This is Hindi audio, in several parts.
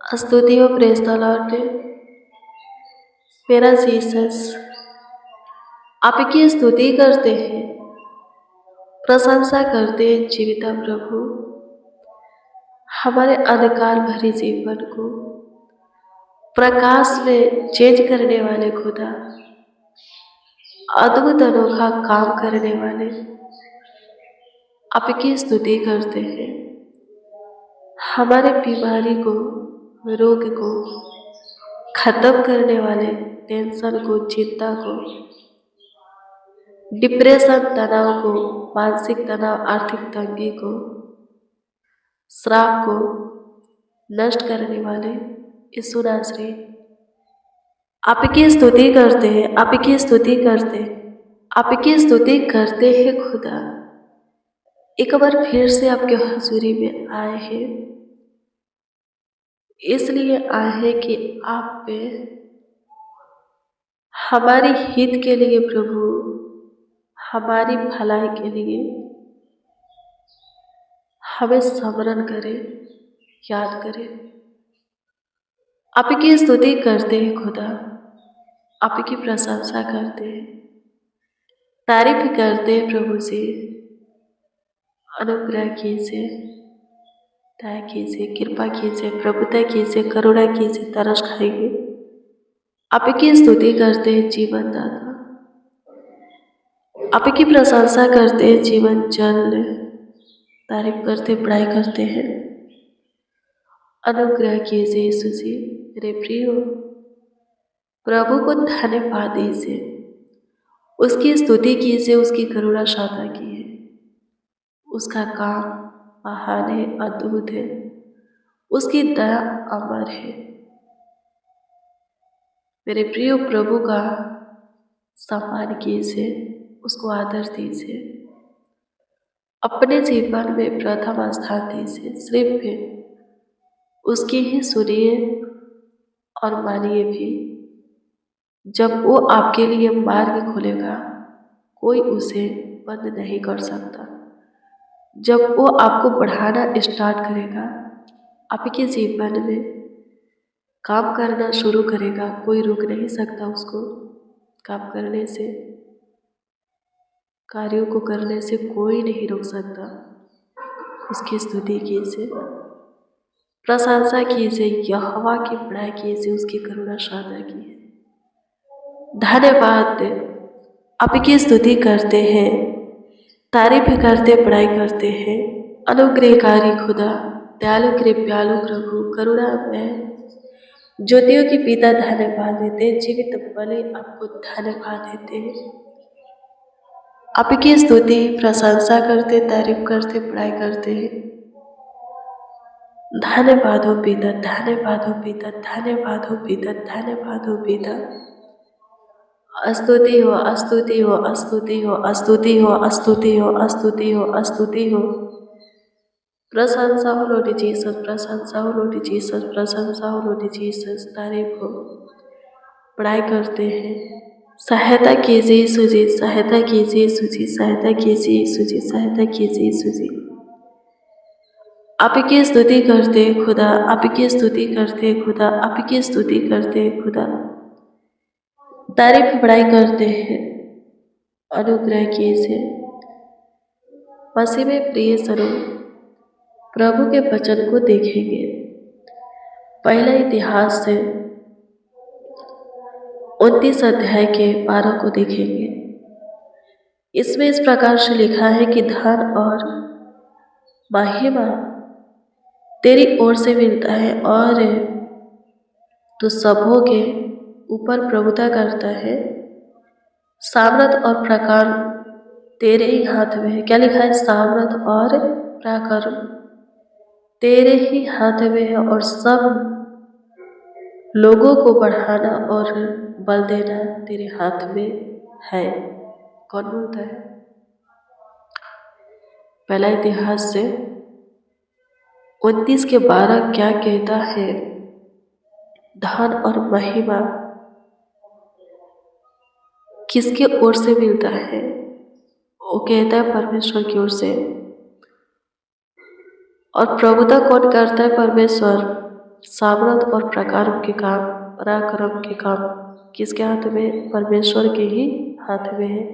स्तुति हो प्रेज द लॉर्ड। मेरा जीसस आपकी स्तुति करते हैं, प्रशंसा करते हैं जीविता प्रभु। हमारे अंधकार भरे जीवन को प्रकाश में चेंज करने वाले खुदा, अद्भुत अनोखा काम करने वाले आपकी स्तुति करते हैं। हमारे बीमारी को, रोग को खत्म करने वाले, टेंशन को, चिंता को, डिप्रेशन, तनाव को, मानसिक तनाव, आर्थिक तंगी को, श्राप को नष्ट करने वाले यीशु नासरी आपकी स्तुति करते हैं, आपकी स्तुति करते हैं, आपकी स्तुति करते हैं खुदा। एक बार फिर से आपके हजूरी में आए हैं, इसलिए आए हैं कि आप पे हमारी हित के लिए प्रभु, हमारी भलाई के लिए हमें स्मरण करें, याद करें। आपकी स्तुति करते हैं खुदा, आपकी प्रशंसा करते हैं, तारीफ करते हैं प्रभु से। अनुग्रह कीजिए, दया कीजिए, कृपा कीजिए, प्रभुता कीजिए, करुणा कीजिए, तरस खाइए। आपकी स्तुति करते हैं जीवन दाता, आपकी प्रशंसा करते हैं जीवन जल, तारीफ करते, बड़ाई करते हैं। अनुग्रह कीजिए यीशु जी, मेरे प्रिय प्रभु को धन्यवाद दीजिए, उसकी स्तुति कीजिए। उसकी करुणा सदा की है, उसका काम महान है, अद्भुत है, उसकी दया अमर है। मेरे प्रिय प्रभु का सम्मान कीजिए, उसको आदर दीजिए, अपने जीवन में प्रथम स्थान दीजिए। सिर्फ उसकी ही सुनिए और मानिए भी। जब वो आपके लिए मार्ग खोलेगा, कोई उसे बंद नहीं कर सकता। जब वो आपको बढ़ाना स्टार्ट करेगा, आपके जीवन में काम करना शुरू करेगा, कोई रोक नहीं सकता उसको। काम करने से, कार्यों को करने से कोई नहीं रोक सकता। उसकी स्तुति कीजिए, प्रशंसा कीजिए, यहोवा की बड़ाई कीजिए, उसकी करुणा सदा की है। धन्यवाद, आपकी स्तुति करते हैं, तारीफ करते, बड़ाई करते हैं। अनुग्रहकारी खुदा, दयालु कृपालु प्रभु, करुणा में ज्योतियों की पिता धन्यवाद देते, जीवित बलि आपको धन्यवाद देते हैं। आपकी स्तुति, प्रशंसा करते, तारीफ करते, बड़ाई करते हैं। धन्यवाद हो पिता, धन्यवाद हो पिता, धन्यवाद हो पिता, धन्यवाद हो पिता। स्तुति हो, स्तुति हो, स्तुति हो, स्तुति हो, स्तुति हो, स्तुति हो, स्तुति हो। प्रशंसा हो लॉर्ड जीसस, प्रशंसा हो लॉर्ड जीसस, प्रशंसा हो लॉर्ड जीसस। तारीफ हो, पढ़ाई करते हैं। सहायता कीजिए यीशु जी, सहायता कीजिए यीशु जी, सहायता कीजिए यीशु जी, सहायता कीजिए यीशु जी। आपकी स्तुति करते हैं खुदा, आपकी स्तुति करते हैं खुदा, आपकी स्तुति करते हैं खुदा। तारीफ बड़ाई करते हैं। अनुग्रह कीजिए। मसीह में प्रिय स्वरूप प्रभु के वचन को देखेंगे। पहला इतिहास से 29 अध्याय के 12 को देखेंगे। इसमें इस प्रकार से लिखा है कि धन और महिमा तेरी ओर से मिलता है और तू सबों के ऊपर प्रभुता करता है। सामर्थ और प्रकार तेरे ही हाथ में है। क्या लिखा है? सामर्थ और पराक्रम तेरे ही हाथ में है और सब लोगों को बढ़ाना और बल देना तेरे हाथ में है। कौन बोलता है? पहला इतिहास से 29 के 12 क्या कहता है? धन और महिमा किसके ओर से मिलता है? वो कहता है परमेश्वर की ओर से। और प्रभुता कौन करता है? परमेश्वर। सामर्थ और प्रकारम के काम, पराक्रम के काम किसके हाथ में? परमेश्वर के ही हाथ में है।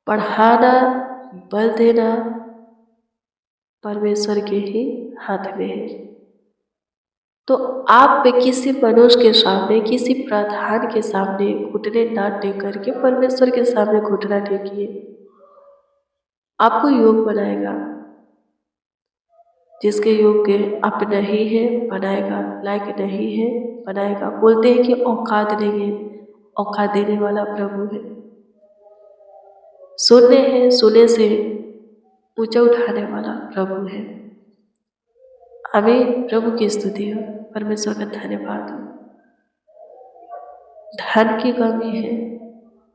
बढ़ाना, बल देना परमेश्वर के ही हाथ में है। तो आप किसी मनुष्य के सामने, किसी प्रधान के सामने घुटने ना टेक करके परमेश्वर के सामने घुटना टेकिए। आपको योग बनाएगा, जिसके योग्य आप नहीं है बनाएगा, लायक नहीं है बनाएगा। बोलते हैं कि औकात नहीं है, औकात देने वाला प्रभु है। सुनने हैं, सुने से ऊंचा उठाने वाला प्रभु है। हमें प्रभु की स्तुति हो, परमेश्वर का धन्यवाद हो। धन की कमी है,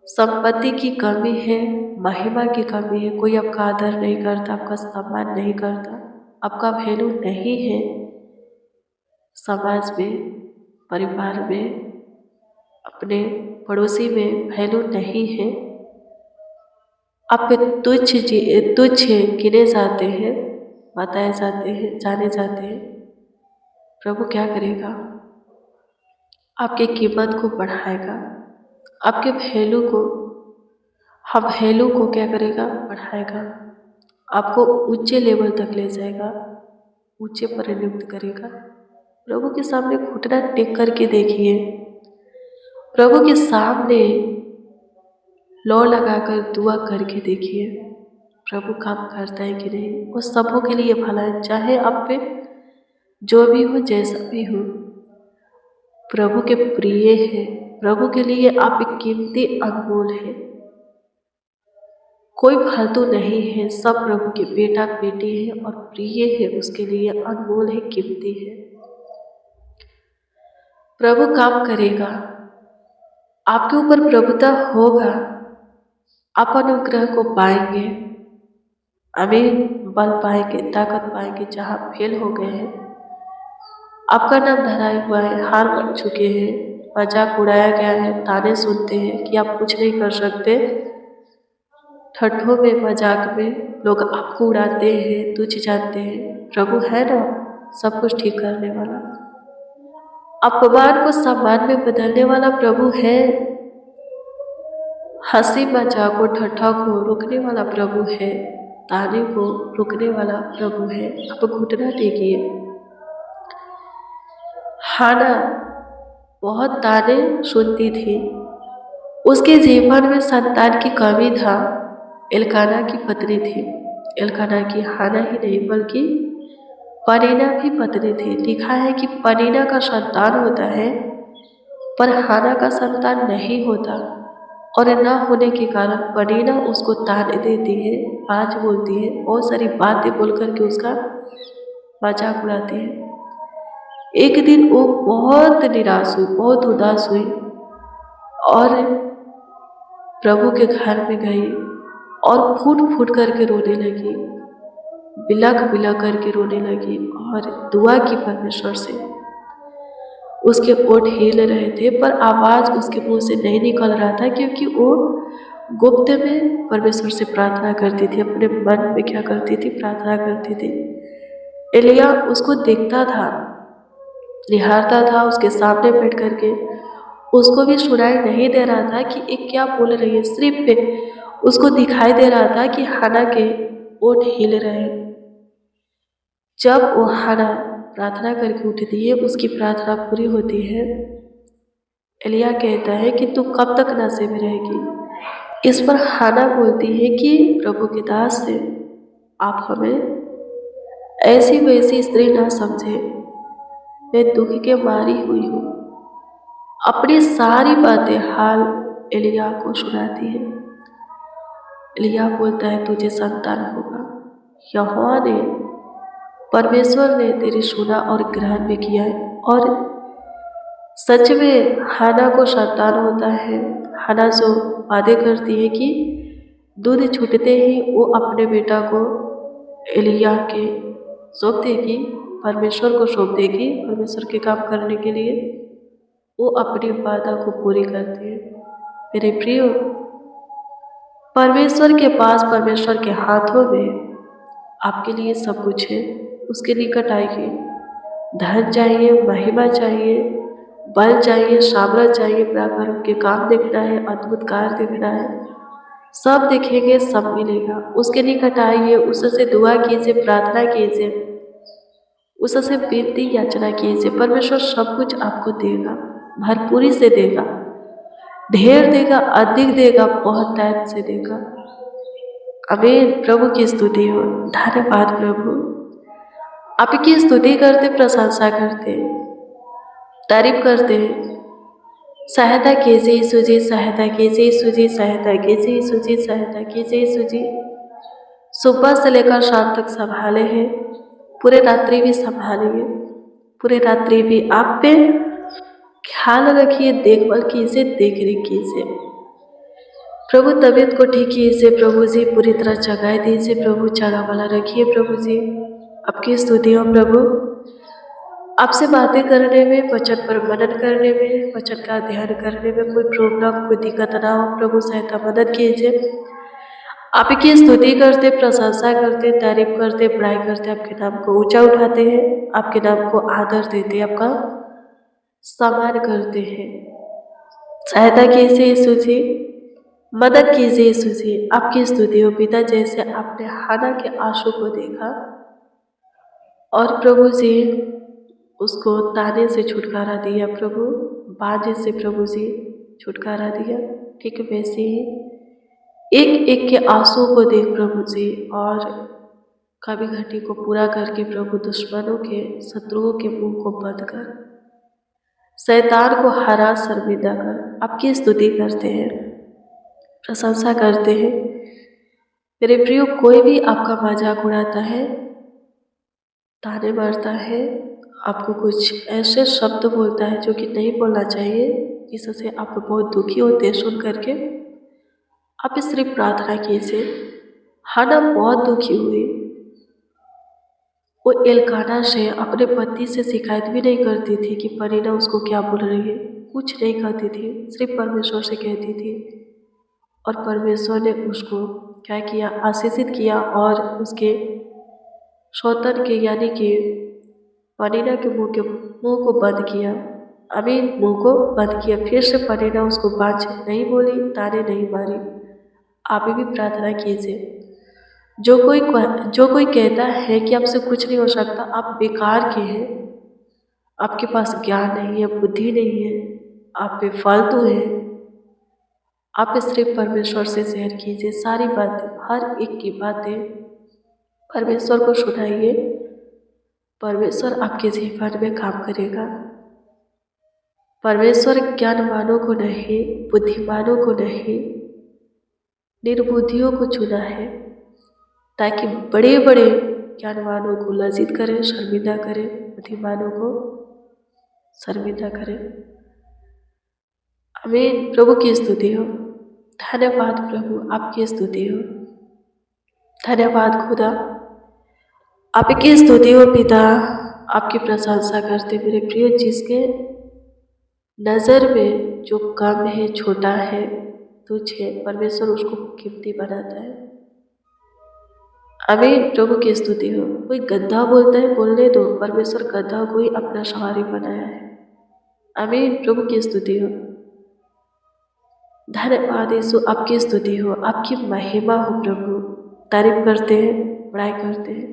संपत्ति की कमी है, महिमा की कमी है, कोई आपका आदर नहीं करता, आपका सम्मान नहीं करता, आपका वैल्यू नहीं है समाज में, परिवार में, अपने पड़ोसी में वैल्यू नहीं है, आप तुच्छ गिने जाते हैं, बताए जाते हैं, जाने जाते हैं। प्रभु क्या करेगा? आपकी कीमत को बढ़ाएगा, आपके वैल्यू को, हम वैल्यू को क्या करेगा? बढ़ाएगा, आपको ऊंचे लेवल तक ले जाएगा, ऊंचे पर नियुक्त करेगा। प्रभु के सामने घुटना टेक करके देखिए, प्रभु के सामने लौ लगाकर दुआ करके देखिए, प्रभु काम करता है कि नहीं। वो सबों के लिए भला है, चाहे आप पे जो भी हो, जैसा भी हो, प्रभु के प्रिय है, प्रभु के लिए आप एक कीमती, अनमोल है। कोई फालतू नहीं है, सब प्रभु के बेटा बेटी है और प्रिय है, उसके लिए अनमोल है, कीमती है। प्रभु काम करेगा, आपके ऊपर प्रभुता होगा, आप अनुग्रह को पाएंगे, अमीर बल पाएंगे, ताकत पाएंगे। जहाँ फेल हो गए हैं, आपका नाम धराया हुआ है, हार मान चुके हैं, मजाक उड़ाया गया है, ताने सुनते हैं कि आप कुछ नहीं कर सकते, ठट्ठों में, मजाक में लोग आपको उड़ाते हैं, तुच्छ जानते हैं। प्रभु है ना सब कुछ ठीक करने वाला, अपमान को सम्मान में बदलने वाला प्रभु है। हंसी मजाक को, ठट्ठा को रोकने वाला प्रभु है, ताने को रोकने वाला प्रभु है। आप घुटना टेकिए। हाना बहुत ताने सुनती थी, उसके जीवन में संतान की कमी था। एल्काना की पत्नी थी, एल्काना की हाना ही नहीं बल्कि पनीना भी पत्नी थी। लिखा है कि पनीना का संतान होता है पर हाना का संतान नहीं होता, और न होने के कारण पनीना उसको ताने देती है, बात बोलती है, बहुत सारी बातें बोल करके उसका मजाक उड़ाती है। एक दिन वो बहुत निराश हुई, बहुत उदास हुई और प्रभु के घर में गई और फूट फूट करके रोने लगी, बिलख बिलख करके रोने लगी और दुआ की परमेश्वर से। उसके ओठ हिल रहे थे पर आवाज़ उसके मुंह से नहीं निकल रहा था, क्योंकि वो गुप्त में परमेश्वर से प्रार्थना करती थी, अपने मन में क्या करती थी? प्रार्थना करती थी। एलिया उसको देखता था, निहारता था, उसके सामने बैठ करके उसको भी सुनाई नहीं दे रहा था कि एक क्या बोल रही है, सिर्फ उसको दिखाई दे रहा था कि हाना के ओठ हिल रहे। जब वो हाना प्रार्थना करके उठती है, उसकी प्रार्थना पूरी होती है, एलिया कहता है कि तू कब तक नशे में रहेगी। इस पर हाना बोलती है कि प्रभु के दास से आप हमें ऐसी वैसी स्त्री ना समझे, मैं दुख के मारी हुई हूँ। अपनी सारी बातें हाल एलिया को सुनाती है। एलिया बोलता है तुझे संतान होगा, यहोवा ने, परमेश्वर ने तेरी सुना और ग्रहण भी किया है। और सच में हाना को संतान होता है। हाना जो वादे करती है कि दूध छूटते ही वो अपने बेटा को एलिया के सौंप देगी, परमेश्वर को सौंप देगी, परमेश्वर के काम करने के लिए। वो अपनी वादा को पूरी करती है। मेरे प्रिय, परमेश्वर के पास, परमेश्वर के हाथों में आपके लिए सब कुछ है। उसके निकट आइए, धन चाहिए, महिमा चाहिए, बल चाहिए, सामर्थ चाहिए, पराक्रम के काम देखना है, अद्भुत कार्य देखना है, सब देखेंगे, सब मिलेगा। उसके निकट आइए, उससे दुआ कीजिए, प्रार्थना कीजिए, उससे विनती याचना कीजिए। परमेश्वर सब कुछ आपको देगा, भरपूरी से देगा, ढेर देगा, अधिक देगा, बहुत टाइम से देगा। आमीन। प्रभु की स्तुति हो। धन्यवाद प्रभु, आपकी स्तुति करते, प्रशंसा करते, तारीफ करते। सहायता कीजिए यीशु जी, सहायता कीजिए यीशु जी, सहायता कीजिए यीशु जी, सहायता कीजिए यीशु जी। सुबह से लेकर शाम तक संभाले हैं, पूरे रात्रि भी संभालिए, पूरे रात्रि भी आप पे ख्याल रखिए, देखभाल कीजिए, देख रेख कीजिए। प्रभु तबीयत को ठीक कीजिए प्रभु जी, पूरी तरह जगाए दीजिए प्रभु, जगा वाला रखिए प्रभु जी। आपकी स्तुति हो प्रभु, आपसे बातें करने में, वचन पर मनन करने में, वचन का ध्यान करने में कोई प्रॉब्लम, कोई दिक्कत ना हो प्रभु, सहायता मदद कीजिए। आपकी स्तुति करते, प्रशंसा करते, तारीफ करते, बड़ाई करते, आपके नाम को ऊंचा उठाते हैं, आपके नाम को आदर देते, आपका सम्मान करते हैं। सहायता कीजिए यीशु जी, मदद कीजिए यीशु जी। आपकी स्तुति हो पिता, जैसे आपने हाना के आंसू को देखा और प्रभु जी उसको ताने से छुटकारा दिया प्रभु, बाधे से प्रभु जी छुटकारा दिया, ठीक वैसे ही एक एक के आंसू को देख प्रभु जी, और कभी घटी को पूरा करके प्रभु, दुश्मनों के, शत्रुओं के मुंह को बंद कर, शैतान को हरा, शर्मिंदा कर, आपकी स्तुति करते हैं, प्रशंसा करते हैं। मेरे प्रियो, कोई भी आपका मजाक उड़ाता है, ताने मारता है, आपको कुछ ऐसे शब्द बोलता है जो कि नहीं बोलना चाहिए, जिससे आप बहुत दुखी होते हैं सुन करके, आप सिर्फ प्रार्थना कीजिए। हाना बहुत दुखी हुई, वो एल्काना से, अपने पति से शिकायत भी नहीं करती थी कि परीना उसको क्या बोल रही है, कुछ नहीं कहती थी, सिर्फ परमेश्वर से कहती थी। और परमेश्वर ने उसको क्या किया, आशीषित किया, और उसके सौतन के यानी कि परीना के मुंह को बंद किया। अभी मुंह को बंद किया, फिर से परीना उसको बाँच नहीं बोली, ताने नहीं मारी। आप भी प्रार्थना कीजिए। जो कोई कहता है कि आपसे कुछ नहीं हो सकता, आप बेकार के हैं, आपके पास ज्ञान नहीं है, बुद्धि नहीं है, आप बेफालतू हैं। आप सिर्फ परमेश्वर से शेयर कीजिए सारी बातें, हर एक की बातें परमेश्वर को सुनाइए। परमेश्वर आपके जीवन में काम करेगा। परमेश्वर ज्ञानवानों को नहीं, बुद्धिमानों को नहीं, निर्बुद्धियों को चुना है, ताकि बड़े बड़े ज्ञानवानों को लज्जित करें, शर्मिंदा करें, बुद्धिमानों को शर्मिंदा करें। आमीन। प्रभु की स्तुति हो। धन्यवाद प्रभु, आपकी स्तुति हो। धन्यवाद खुदा, आपकी स्तुति हो पिता, आपकी प्रशंसा करते मेरे प्रिय। जिसके नज़र में जो कम है, छोटा है, तुच्छ है, परमेश्वर उसको कीमती बनाता है। आमीन। प्रभु की स्तुति हो। कोई गधा बोलता है, बोलने दो, परमेश्वर गधा को ही अपना सवारी बनाया है। आमीन। प्रभु की स्तुति हो। धन्यवाद यीशु, आपकी स्तुति हो, आपकी महिमा हो प्रभु। तारीफ करते हैं, बड़ाई करते हैं।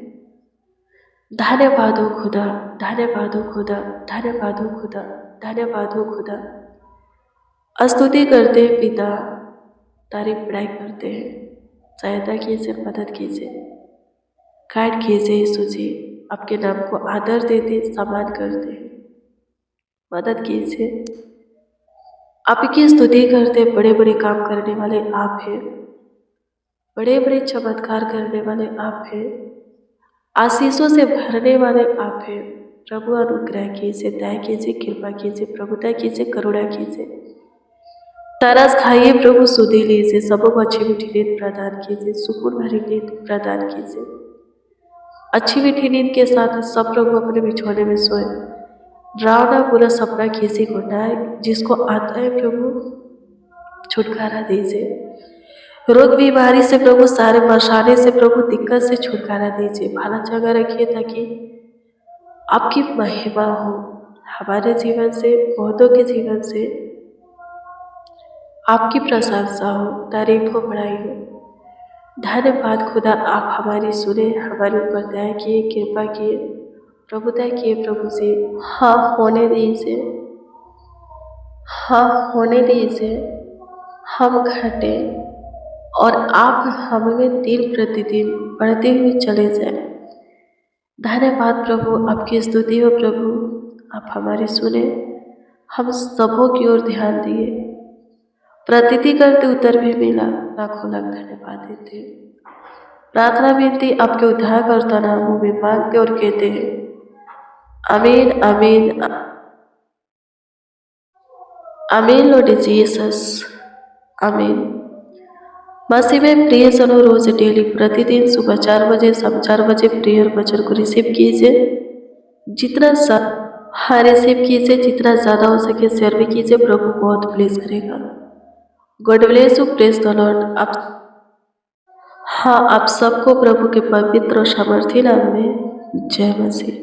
धन्यवाद हो खुदा, धन्यवाद हो खुदा, धन्यवाद हो खुदा, धन्यवाद हो खुदा। स्तुति करते हैं पिता, तारीफ बड़ाई करते हैं। सहायता कीजिए, मदद कीजिए, गाइड कीजिए यीशु जी। आपके नाम को आदर देते, सम्मान करते, मदद कीजिए। आपकी स्तुति करते, बड़े बड़े काम करने वाले आप हैं, बड़े बड़े चमत्कार करने वाले आप हैं, आशीषों से भरने वाले आप हैं। प्रभु अनुग्रह कीजिए, दया कीजिए, कृपा कीजिए, प्रभुता कीजिए, करुणा कीजिए। तरस खाइए प्रभु, सुधि लीजिए, सबों को अच्छी मीठी नींद प्रदान कीजिए, सुकून भरी नींद प्रदान कीजिए। अच्छी मीठी नींद के साथ सब प्रभु अपने बिछौने में सोए। डरावना पूरा सपना किसी को ना आए, जिसको आता है प्रभु छुटकारा दीजिए। रोग बीमारी से प्रभु, सारे मशाने से प्रभु, दिक्कत से छुटकारा दीजिए। भला जगह रखिए ताकि आपकी महिमा हो हमारे जीवन से, बहुतों के जीवन से। आपकी प्रशंसा हो, तारीफ हो, बड़ाई हो। धन्यवाद खुदा, आप हमारी सुने, हमारे ऊपर दया किए, कृपा किए, प्रभुता किए प्रभु जी। हाँ होने दीजिए, हाँ होने दीजिए, हम घटे और आप हमें दिन प्रतिदिन बढ़ते हुए चले जाए। धन्यवाद प्रभु, आपकी स्तुति हो प्रभु, आप हमारी सुने, हम सबों की ओर ध्यान दिए। प्रतीति करते उत्तर भी मिला, लाखों लाख धन्यवाद देते। प्रार्थना विनती आपके उद्धारकर्ता नामों में मांगते और कहते हैं, आमीन आमीन आमीन लॉर्ड जीसस, आमीन। मसीह में प्रिय जनों, रोज डेली प्रतिदिन सुबह 4 बजे, शाम 4 बजे प्रेयर वचन को रिसीव कीजिए। जितना हाँ रिसीव कीजिए, जितना ज़्यादा हो सके शेयर भी कीजिए, प्रभु बहुत ब्लेस करेगा। God bless you, praise the Lord. आप सबको प्रभु के पवित्र और सामर्थी नाम में जय मसीह।